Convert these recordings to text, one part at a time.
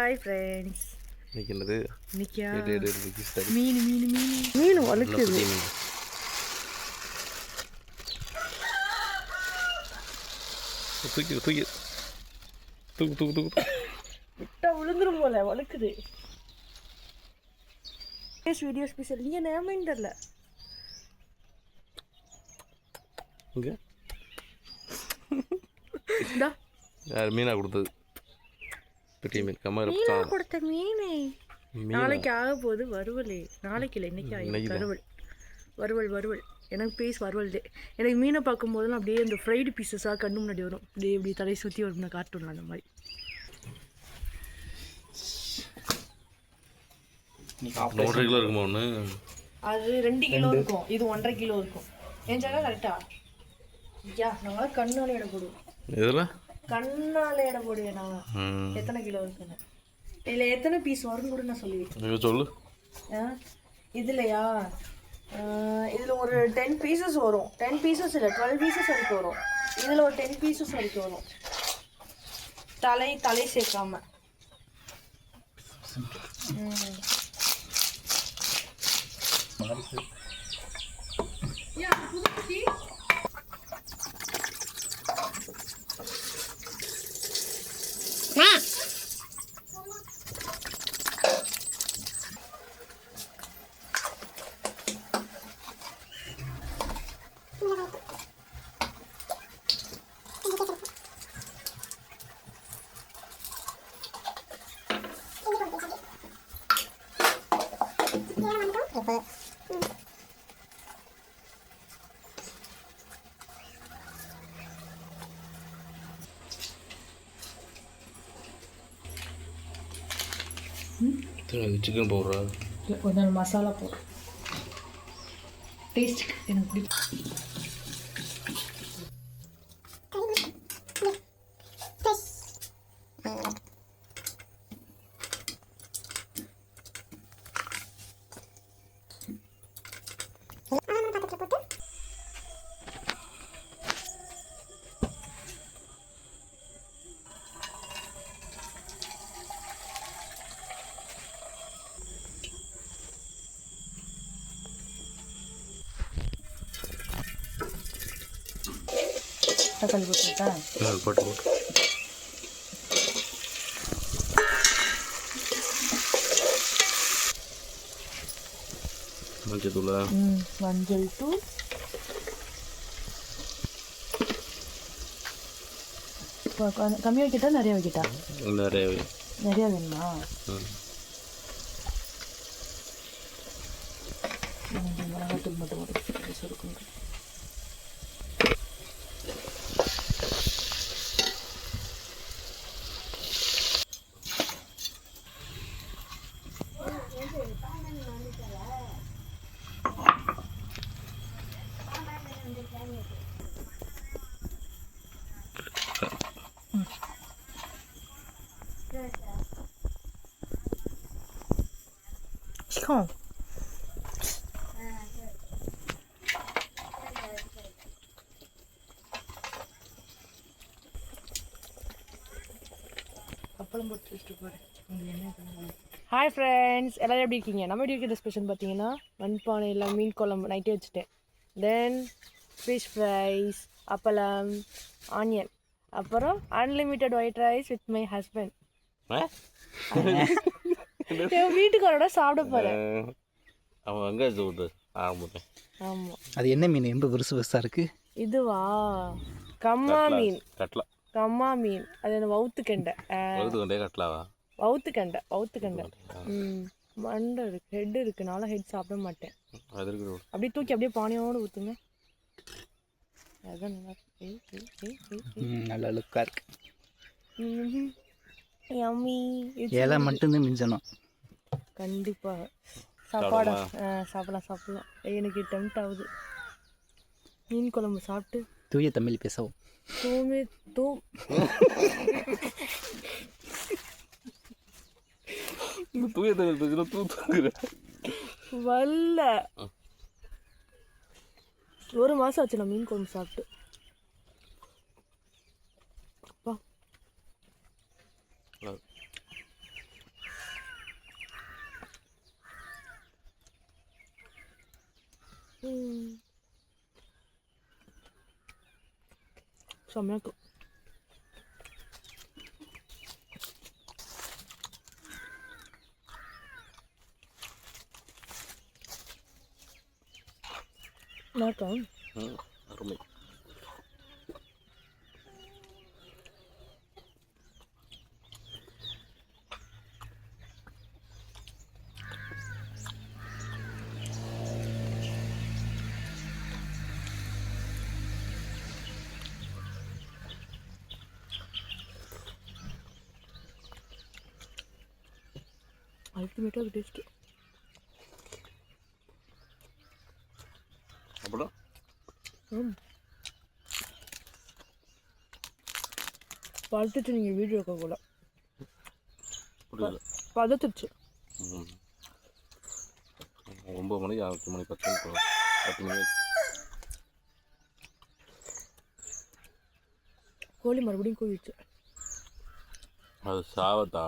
Hi friends. இன்னைக்கு என்னது? இன்னைக்கியா மீன் மீன் மீன் மீன் வளர்க்குது. தூக்கி தூக்கி தூக்கு தூக்கு தூக்கு விட்டா விழுந்துரும் போல வளர்க்குது. வீடியோ ஸ்பெஷல் இங்கே நேமேன்னு தெரில. இங்கே யார் மீனா கொடுத்தது? பெரிய மீன் மீனா கொடுத்த மீன் நாளைக்கு ஆக போகுது. வறுவல் நாளைக்கு இல்லை, இன்னைக்கு ஆகும். வறுவல் வறுவல் வறுவல். எனக்கு பீஸ் வறுவல் டே. எனக்கு மீனை பார்க்கும்போதெல்லாம் அப்படியே இந்த ஃப்ரைடு பீஸஸாக கண்ணு முன்னாடி வரும். அப்படியே இப்படி தலையை சுற்றி வரும். இந்த கார்ட்டூன் அந்த மாதிரி. கிலோ இருக்குமா ஒன்று? அது 2 கிலோ இருக்கும், இது 1.5 கிலோ இருக்கும். என் ஜாக கரெக்டா? ஐயா நாங்களாம் கண்ணால் எடை போடுவோம். இதில் கண்ணால் எடை போடுவேன் நான் எத்தனை கிலோ இருக்குன்னு. இதில் எத்தனை பீஸ் வரும்னு கூட நான் சொல்லுவேன். சொல்லு. இதுலையா இதில் ஒரு 10 பீசஸ் வரும். 10 பீசஸ் இல்லை, 12 பீசஸ் வரைக்கும் வரும். இதில் ஒரு 10 பீசஸ் வரைக்கும் வரும். தலை சேர்க்காம. சிக்கன் பவுடரா? கொஞ்சம் மசாலா போடுறோம். டேஸ்ட்டுக்கு எனக்கு பிடிக்கும். தக்காளி போட்டுட்டா? போட்டு மஞ்சள் தூள். மஞ்சள் தூள், கம்மியாக வைக்கிட்டா நிறைய வைக்கிட்டா? நிறைய வேணுமா? மிளகாத்தூள் மட்டும் இருக்கும். Chicken. ஹாய் ஃப்ரெண்ட்ஸ், எல்லோரும் எப்படி இருக்கீங்க? நம்ம எப்படி இருக்கிற ஸ்பெஷல் பார்த்தீங்கன்னா மண்பானையில் மீன் குழம்பு நைட்டே வச்சுட்டேன். தென் ஃபிஷ் ஃப்ரைஸ், அப்பளம், ஆனியன், அப்புறம் unlimited white rice with my husband. என் வீட்டுக்காரோட சாப்பிட போகிறேன். ஆமாம். அது என்ன மீன்? ரொம்ப பெருசு பெருசாக இருக்குது. இதுவா? கம்மா மீன். கட்லா. கம்மா மீன். அது என்ன வவுத்துக்கெண்டை. கட்லாவா? வவுத்துக்கெண்டை. மண்டை இருக்கு, ஹெட் இருக்கு. நானும் ஹெட் சாப்பிட மாட்டேன். அப்படியே தூக்கி அப்படியே பானையோடு ஊற்றுங்க. அதுதான் நல்லா லுக்காக இருக்கு. யம்மி. இலை மட்டும்தான் மிஞ்சணும். கண்டிப்பாக சாப்பிடலாம். எனக்கு டெம்ட் ஆகுது மீன் குழம்பு சாப்பிட்டு. தூய தமிழ் பேசவும். வல்ல 1 மாதம் ஆச்சு நான் மீன் குழம்பு சாப்பிட்டு. செம்மையா இருக்கு. நாக்கா அருமை. அல்டிமேட்டாக டேஸ்ட்டு. அப்புறம் பழுத்துட்டு நீங்கள் வீடியோ எடுக்க கூட புரியல. பதத்துச்சு. 9 மணிக்கு 8 மணி 10 மணி 10 மணி. கோழி மறுபடியும் கூவிடுச்சு. அது சாவத்தா?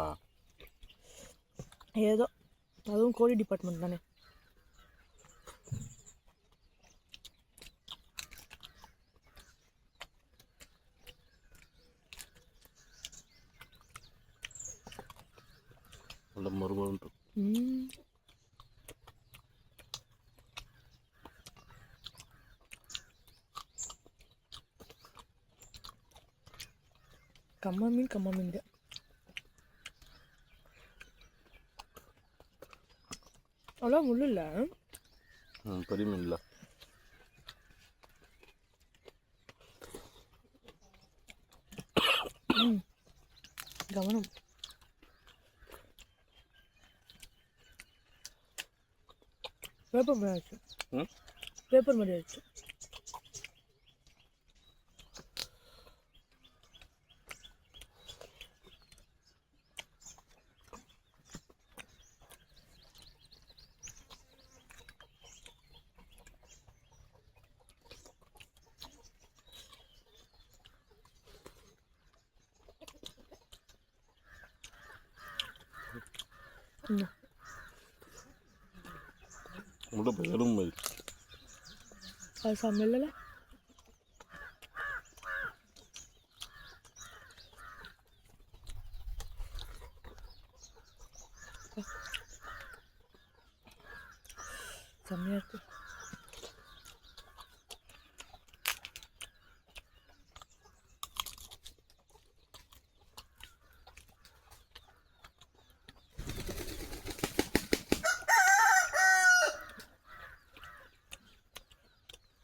ஏதோ அதுவும் கோழி டிபார்ட்மெண்ட் தானே. நல்ல மறுபடியும் கம்மா மீன் தான். அவ்வளோ முள்ளு இல்லை. பெரிய மீன் இல்லை. கவனம். பேப்பர் மாதிரி ஆச்சு. பேப்பர் மாதிரி ஆச்சு. உள்ள பெரும் மாதிரி அது சமையல செம்மையா இருக்கு.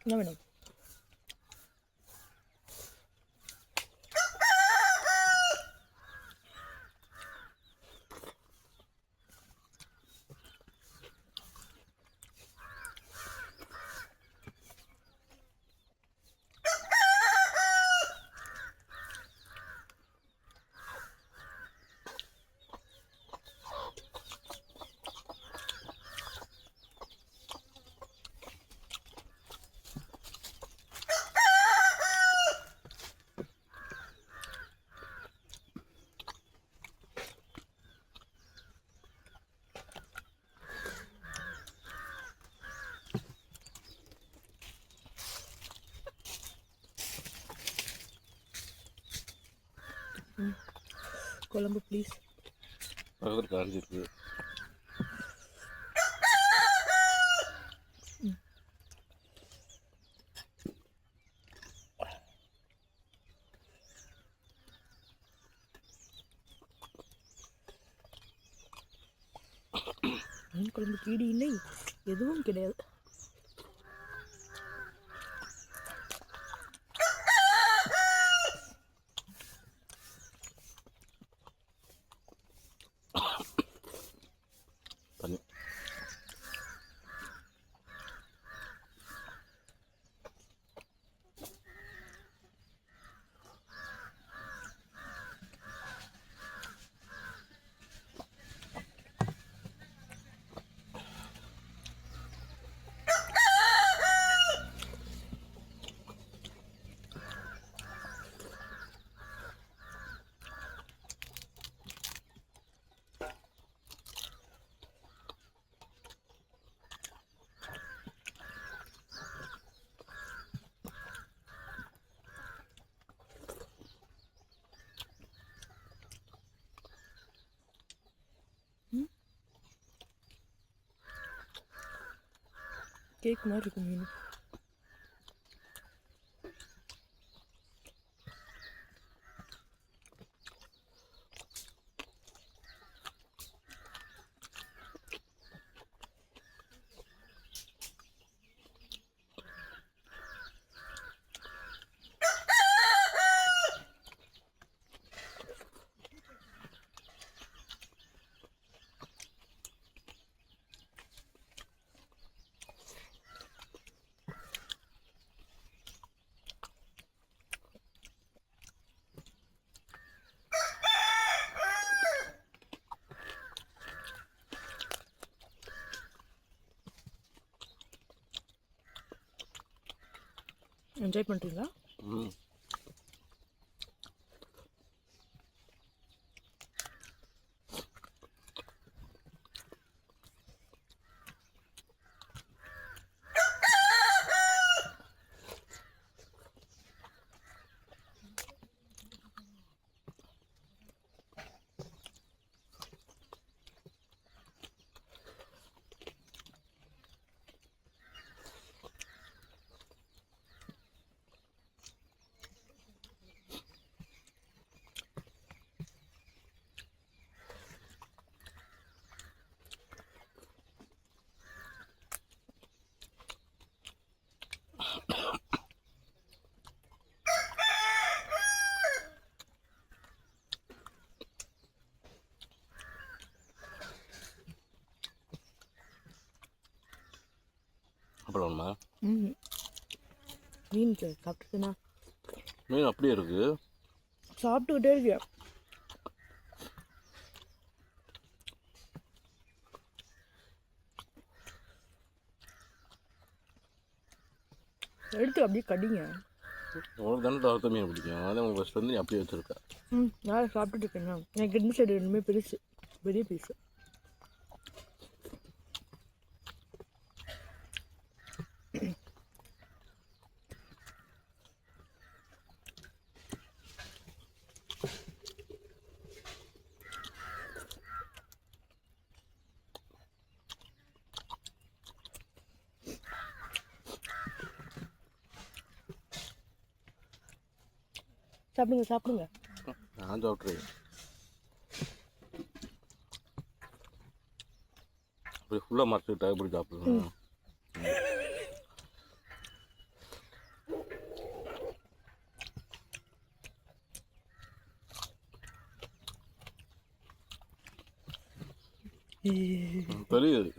என்ன வேணும்? குழம்பு ப்ளீஸ். பக்கத்தில் காஞ்சி இருக்குது. மீன் குழம்பு கீடி இல்லை, எதுவும் கிடையாது. தண்ணி கேக் மாதிரி இருக்கும் மீன். என்ஜாய் பண்ணுறீங்களா? ம். அப்புறம்மா ம். மீன் சாப்பிட்டுட்டுனா மீன் அப்படியே இருக்குது. சாப்பிட்டுக்கிட்டே இருக்கேன். எடுத்து அப்படியே கடிங்க. உனக்கு தானே தவிர்த்த மீன் பிடிக்கும், அதான் உங்கள் ஃபஸ்ட் வந்து நீ அப்படியே வச்சுருக்க. நான் சாப்பிட்டுட்டு இருக்கேன். எனக்கு இந்த சைடு ரெண்டுமே பெருசு, பெரிய பீஸு. சாப்பிடுங்க சாப்பிடுங்க. நான் சாப்பிட்றேன். அப்படி ஃபுல்லாக மறைச்சிக்கிட்டா எப்படி சாப்பிடுவேன்? தெரியுது.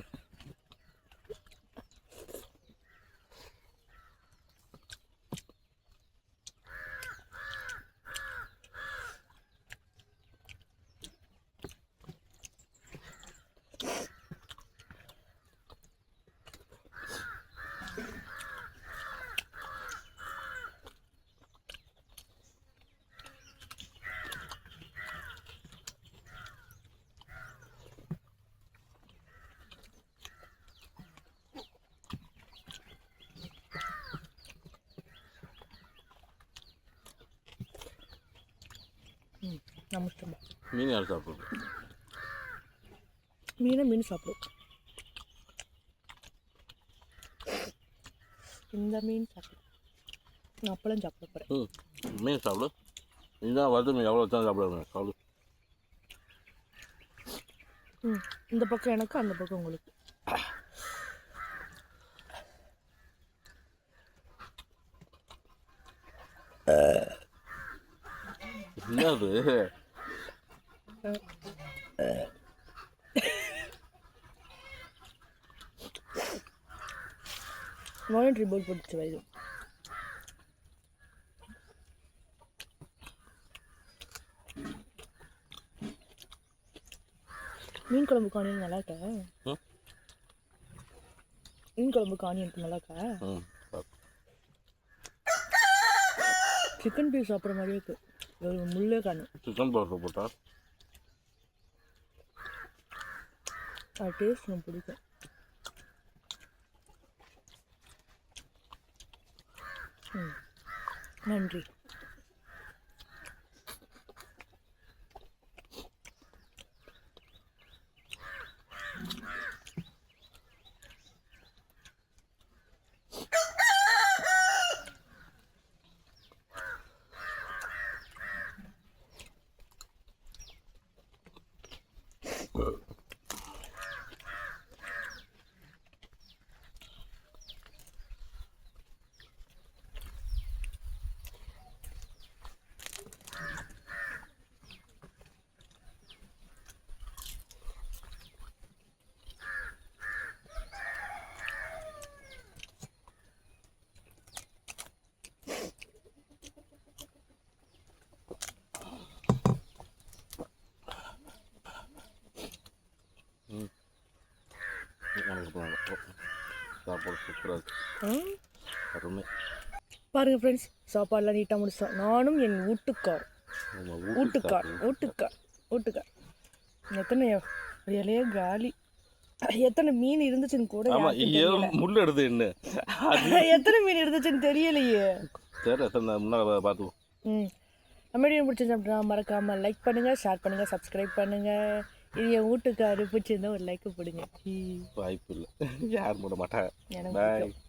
நமஸ்தே. மீன் யார் சாப்பிடுறது? மீன் சாப்பிடும். இந்த மீன் சாப்பிடும். நான் அப்பளம் சாப்பிட போகிறேன். மீன் சாப்பிடு. இதுதான் வருது, மீன் எவ்வளோ தான் சாப்பிடுவேன். சாப்பிடு. இந்த பக்கம் எனக்கு, அந்த பக்கம் உங்களுக்கு. என்னது? வாலண்டரி போல் போட்டுச்சு வயது. மீன் குழம்புக்கு ஆனியன் நல்லா இருக்கா? மீன் குழம்புக்கு ஆனியனுக்கு நல்லா இருக்கா? சிக்கன் பீஸ் சாப்பிட்ற மாதிரியே இருக்கு. ஒரு முள்ளே காணும். சிக்கன் பவுடர் போட்டா அது டேஸ்ட் எனக்கு பிடிக்கும். நன்றி. சாப்பாடு சூப்பராக இருக்கு. அருமை. பாருங்கள் ஃப்ரெண்ட்ஸ், சாப்பாடெலாம் நீட்டாக முடிச்சோம். நானும் என் வீட்டுக்கார் எத்தனை இலையே காலி. எத்தனை மீன் இருந்துச்சுன்னு கூட முள் எடுத்து என்ன எத்தனை மீன் இருந்துச்சுன்னு தெரியலையே. சரி எத்தனை முன்னாடி பார்த்துவோம். நம்ம வீடியோ பிடிச்சிருந்தா அப்படின்னா மறக்காமல் லைக் பண்ணுங்கள், ஷேர் பண்ணுங்கள், சப்ஸ்கிரைப் பண்ணுங்கள். இது என் வீட்டுக்காரு பிடிச்சிருந்தா ஒரு லைக்கு போடுங்க. வாய்ப்பு இல்லை, யாரும் போட மாட்டாங்க. எனக்கு